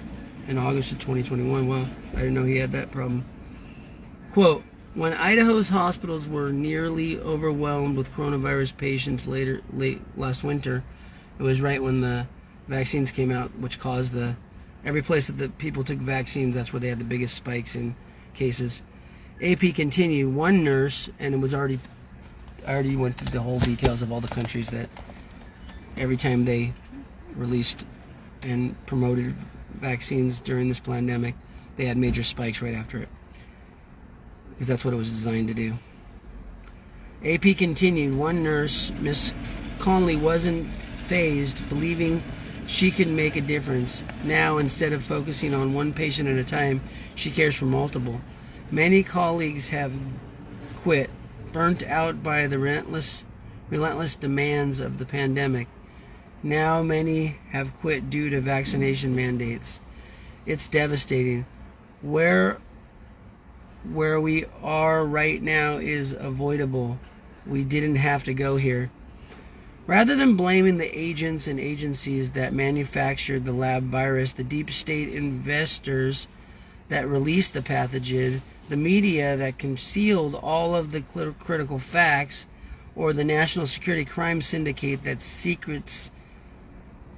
in August of 2021. Well, I didn't know he had that problem. Quote, "When Idaho's hospitals were nearly overwhelmed with coronavirus patients late last winter," it was right when the vaccines came out, which caused every place that the people took vaccines, that's where they had the biggest spikes in cases. AP continued, "One nurse," and it was already went through the whole details of all the countries that every time they released and promoted vaccines during this pandemic, they had major spikes right after it, because that's what it was designed to do. AP continued, "One nurse, Miss Conley, wasn't phased, believing she could make a difference. Now, instead of focusing on one patient at a time, she cares for multiple. Many colleagues have quit, burnt out by the relentless demands of the pandemic. Now many have quit due to vaccination mandates. It's devastating. Where we are right now is avoidable. We didn't have to go here." Rather than blaming the agents and agencies that manufactured the lab virus, the deep state investors that released the pathogen, the media that concealed all of the critical facts, or the National Security Crime Syndicate that secrets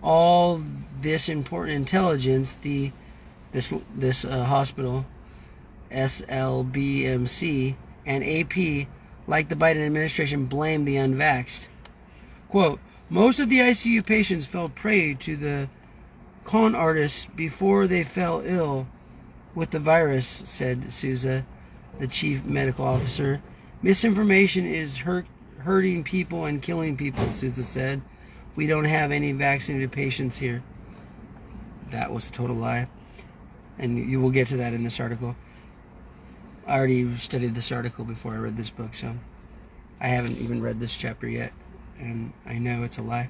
all this important intelligence, this hospital, SLBMC, and AP, like the Biden administration, blame the unvaxxed. Quote, "Most of the ICU patients fell prey to the con artists before they fell ill with the virus," said Souza, the chief medical officer. "Misinformation is hurting people and killing people," Souza said. "We don't have any vaccinated patients here." That was a total lie. And you will get to that in this article. I already studied this article before I read this book, so I haven't even read this chapter yet, and I know it's a lie.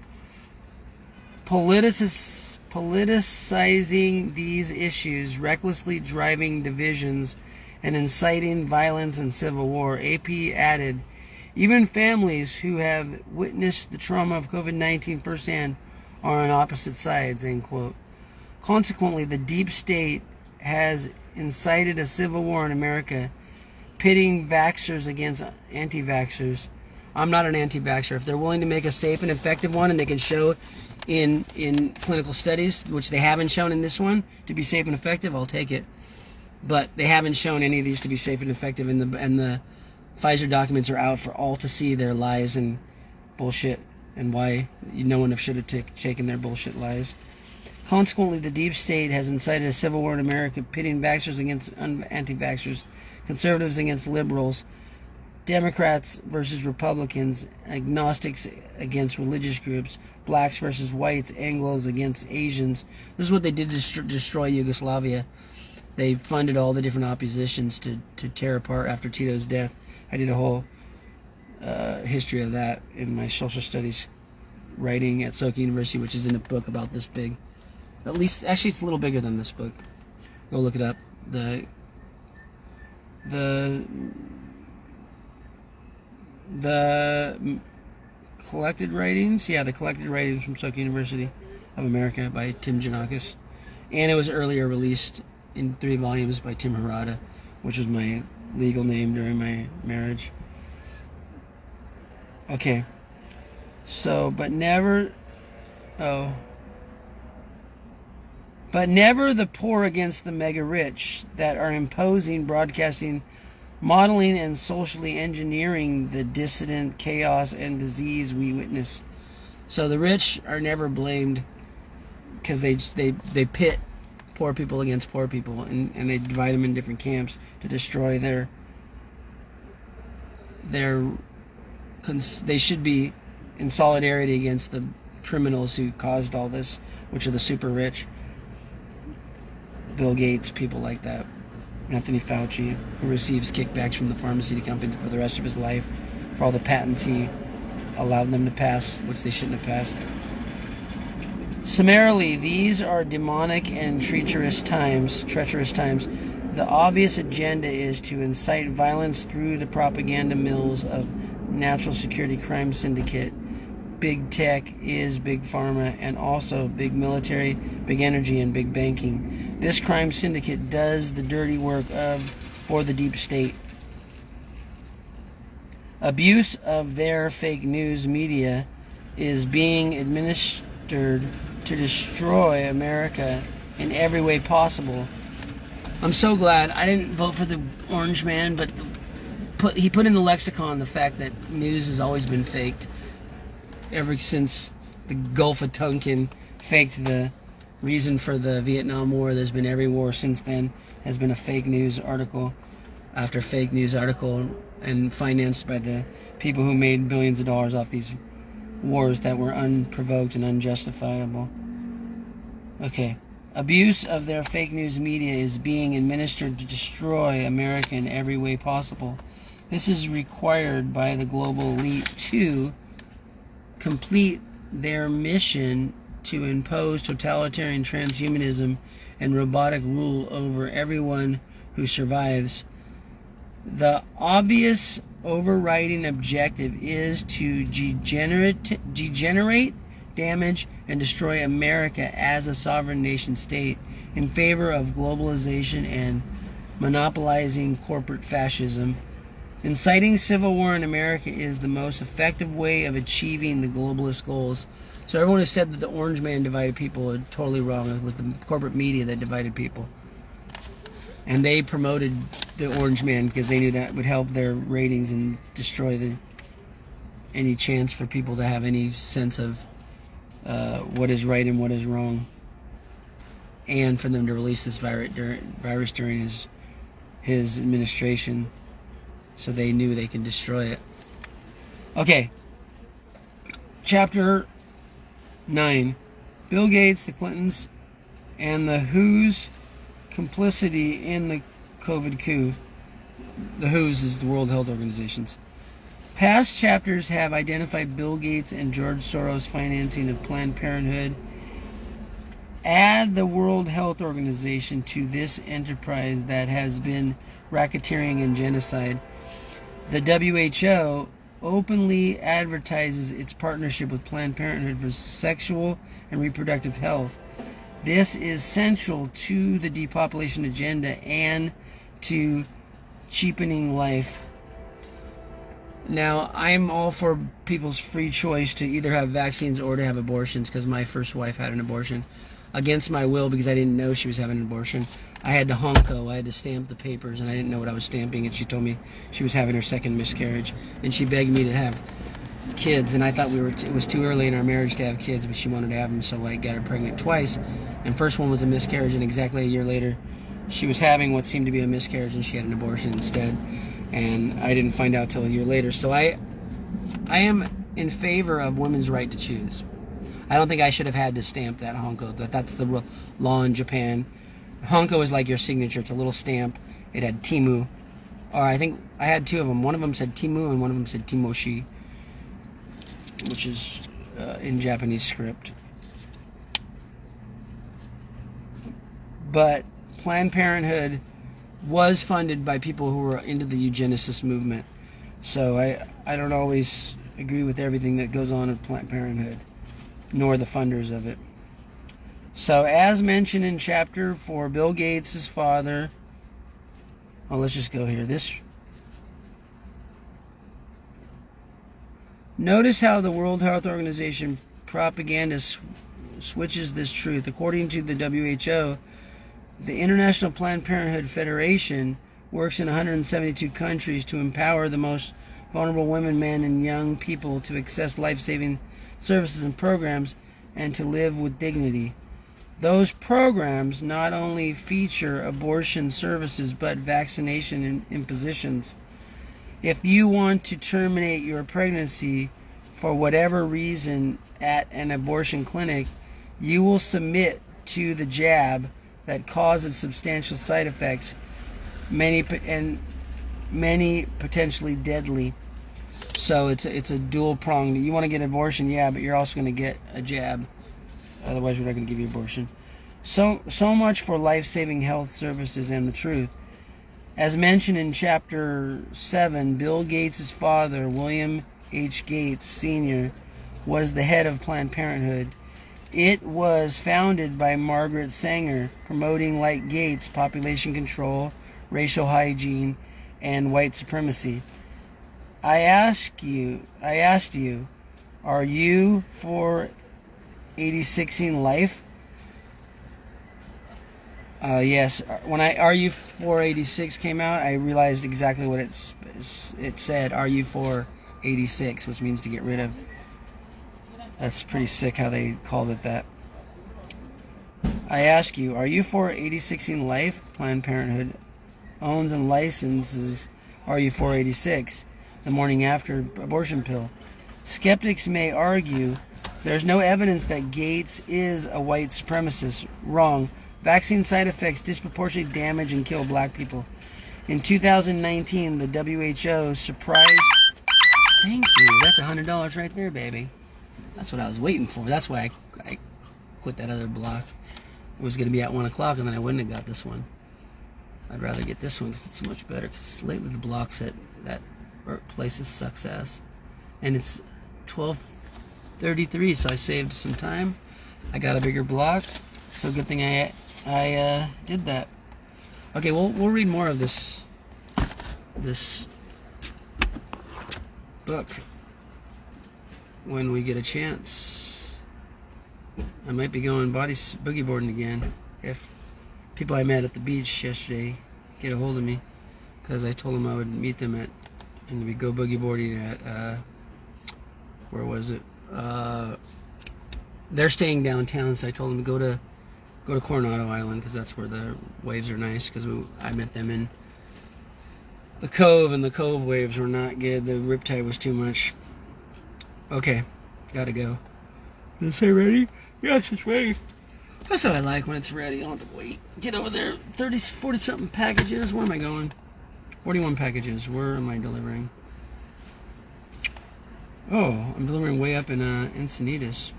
Politicizing these issues, recklessly driving divisions, and inciting violence and civil war. AP added, "Even families who have witnessed the trauma of COVID-19 firsthand are on opposite sides," end quote. Consequently, the deep state has incited a civil war in America, pitting vaxxers against anti-vaxxers. I'm not an anti-vaxxer. If they're willing to make a safe and effective one, and they can show in clinical studies, which they haven't shown in this one, to be safe and effective, I'll take it. But they haven't shown any of these to be safe and effective, and the Pfizer documents are out for all to see their lies and bullshit, and why no one should have taken their bullshit lies. Consequently, the deep state has incited a civil war in America, pitting vaxxers against anti-vaxxers, conservatives against liberals, Democrats versus Republicans, agnostics against religious groups, blacks versus whites, Anglos against Asians. This is what they did to destroy Yugoslavia. They funded all the different oppositions to tear apart after Tito's death. I did a whole history of that in my social studies writing at Soka University, which is in a book about this big. At least, actually, it's a little bigger than this book. Go look it up. The collected writings, the collected writings from Soka University of America by Tim Giannakis, and it was earlier released in 3 volumes by Tim Harada, which was my legal name during my marriage. Okay, so but never the poor against the mega rich that are imposing, broadcasting, modeling, and socially engineering the dissident chaos and disease we witness. So the rich are never blamed because they pit poor people against poor people, and they divide them in different camps to destroy their they should be in solidarity against the criminals who caused all this, which are the super rich. Bill Gates, people like that. Anthony Fauci, who receives kickbacks from the pharmaceutical company for the rest of his life for all the patents he allowed them to pass, which they shouldn't have passed. Summarily, these are demonic and treacherous times. The obvious agenda is to incite violence through the propaganda mills of national security crime syndicate. Big tech is big pharma, and also big military, big energy, and big banking. This crime syndicate does the dirty work for the deep state. Abuse of their fake news media is being administered to destroy America in every way possible. I'm so glad I didn't vote for the orange man, but he put in the lexicon the fact that news has always been faked. Ever since the Gulf of Tonkin faked the reason for the Vietnam War, there's been every war since then has been a fake news article after fake news article, and financed by the people who made billions of dollars off these wars that were unprovoked and unjustifiable. Okay. Abuse of their fake news media is being administered to destroy America in every way possible. This is required by the global elite to complete their mission to impose totalitarian transhumanism and robotic rule over everyone who survives. The obvious overriding objective is to degenerate, damage, and destroy America as a sovereign nation state in favor of globalization and monopolizing corporate fascism. Inciting civil war in America is the most effective way of achieving the globalist goals. So everyone who said that the orange man divided people are totally wrong. It was the corporate media that divided people. And they promoted the orange man because they knew that would help their ratings and destroy any chance for people to have any sense of what is right and what is wrong. And for them to release this virus during his administration, so they knew they can destroy it. Okay. Chapter 9. Bill Gates, the Clintons, and the WHO's complicity in the COVID coup. The WHO's is the World Health Organizations. Past chapters have identified Bill Gates and George Soros' financing of Planned Parenthood. Add the World Health Organization to this enterprise that has been racketeering and genocide. The WHO openly advertises its partnership with Planned Parenthood for sexual and reproductive health. This is central to the depopulation agenda and to cheapening life. Now, I'm all for people's free choice to either have vaccines or to have abortions, because my first wife had an abortion against my will because I didn't know she was having an abortion. I had to honko, I had to stamp the papers, and I didn't know what I was stamping, and she told me she was having her second miscarriage, and she begged me to have kids, and I thought it was too early in our marriage to have kids, but she wanted to have them, so I got her pregnant twice, and first one was a miscarriage, and exactly a year later, she was having what seemed to be a miscarriage, and she had an abortion instead, and I didn't find out till a year later. So I am in favor of women's right to choose. I don't think I should have had to stamp that honko, but that's the law in Japan. Honko is like your signature. It's a little stamp. It had Timu. Or I think I had two of them. One of them said Timu and one of them said Timoshi, which is in Japanese script. But Planned Parenthood was funded by people who were into the eugenicist movement. So I don't always agree with everything that goes on in Planned Parenthood, nor the funders of it. So as mentioned in chapter 4, Bill Gates' father, let's just go here. Notice how the World Health Organization propaganda switches this truth. According to the WHO, the International Planned Parenthood Federation works in 172 countries to empower the most vulnerable women, men, and young people to access life-saving services and programs and to live with dignity. Those programs not only feature abortion services but vaccination impositions. If you want to terminate your pregnancy for whatever reason at an abortion clinic, you will submit to the jab that causes substantial side effects, many potentially deadly. So it's a dual pronged. You want to get an abortion, yeah, but you're also going to get a jab. Otherwise, we're not going to give you abortion. So much for life-saving health services and the truth. As mentioned in chapter 7, Bill Gates' father, William H. Gates Sr., was the head of Planned Parenthood. It was founded by Margaret Sanger, promoting, like Gates, population control, racial hygiene, and white supremacy. I asked you, are you for 86ing life? Yes. When Are You for 86 came out, I realized exactly what it said. Are you for 86, which means to get rid of. That's pretty sick how they called it that. I ask you, are you for 86ing life? Planned Parenthood owns and licenses Are You for 86, the morning after abortion pill. Skeptics may argue there's no evidence that Gates is a white supremacist. Wrong. Vaccine side effects disproportionately damage and kill black people. In 2019, the WHO surprised... Thank you. That's $100 right there, baby. That's what I was waiting for. That's why I quit that other block. It was going to be at 1 o'clock, and then I wouldn't have got this one. I'd rather get this one because it's much better. Because lately the blocks at that places sucks ass. And it's 12:33, so I saved some time. I got a bigger block, so good thing I did that. Okay, we'll read more of this book when we get a chance. I might be going boogie boarding again if people I met at the beach yesterday get a hold of me, because I told them I would meet them and we go boogie boarding at where was it? They're staying downtown, so I told them to go to Coronado Island because that's where the waves are nice. Because I met them in the Cove, and the Cove waves were not good. The riptide was too much. Okay, gotta go. Is it say ready? Yes, it's ready. That's what I like when it's ready. I don't have to wait. Get over there. 40 something packages. Where am I going? 41 packages. Where am I delivering? Oh, I'm delivering way up in Encinitas,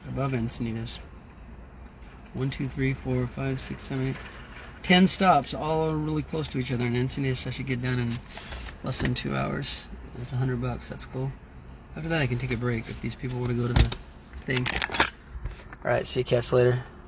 above Encinitas. 1, 2, 3, 4, 5, 6, 7, 8, 10 stops, all really close to each other. In Encinitas, I should get done in less than 2 hours. That's $100. That's cool. After that, I can take a break if these people want to go to the thing. All right, see you cats later.